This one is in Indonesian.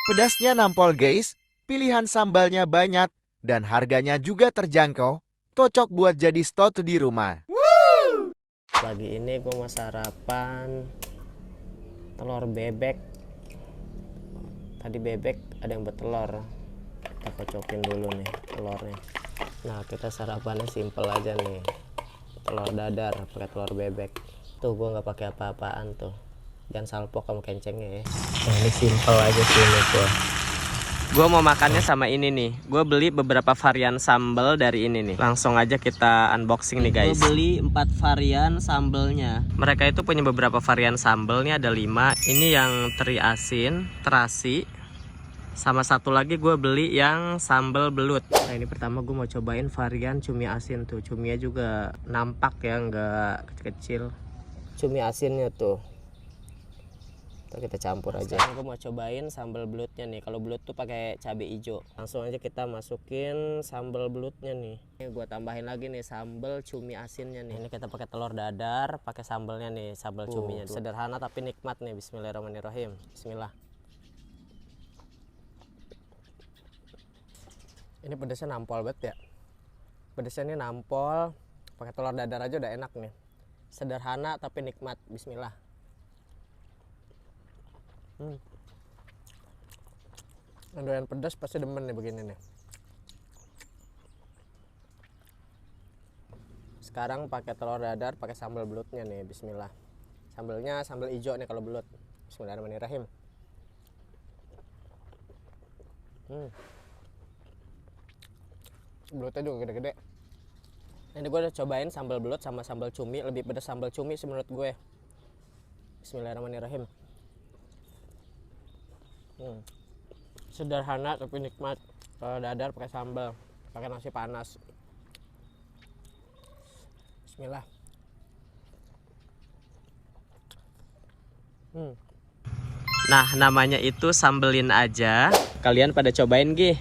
Pedasnya nampol guys, pilihan sambalnya banyak, dan harganya juga terjangkau. Cocok buat jadi stot di rumah. Pagi ini gue mau sarapan telur bebek. Tadi bebek ada yang bertelur. Kita kocokin dulu nih telurnya. Nah, kita sarapannya simple aja nih. Telur dadar pakai telur bebek. Tuh gue nggak pakai apa-apaan tuh. Jangan salpok sama kencengnya ya. Nah, ini simple aja sih ini gue. Gue mau makannya sama ini nih. Gue beli beberapa varian sambal dari ini nih. Langsung aja kita unboxing nih guys. Gue beli 4 varian sambelnya. Mereka itu punya beberapa varian sambal nih, ada 5. Ini yang teri asin, terasi. Sama satu lagi gue beli yang sambal belut. Nah, ini pertama gue mau cobain varian cumi asin tuh. Cuminya juga nampak ya, nggak kecil-kecil. Cumi asinnya tuh. Ntar kita campur aja. Sekarang gue mau cobain sambal belutnya nih. Kalau belut tuh pakai cabai hijau. Langsung aja kita masukin sambal belutnya nih. Ini gue tambahin lagi nih sambal cumi asinnya nih. Ini kita pakai telur dadar, pakai sambalnya nih, sambal cuminya. Sederhana tapi nikmat nih. Bismillahirrahmanirrahim. Bismillah. Ini pedasnya nampol banget ya. Pedasnya ini nampol. Pakai telur dadar aja udah enak nih. Sederhana tapi nikmat. Bismillah. Yang doyan pedas pasti demen nih begini nih. Sekarang pakai telur dadar, pakai sambal belutnya nih. Bismillah. Sambalnya sambal hijau nih kalau belut. Bismillahirrahmanirrahim. Belutnya juga gede-gede. Ini gue udah cobain sambal belut sama sambal cumi. Lebih pedas sambal cumi sih menurut gue. Bismillahirrahmanirrahim. Sederhana tapi nikmat. Kalau dadar pakai sambal, pakai nasi panas. Bismillah. Nah, namanya itu sambelin aja. Kalian pada cobain gih.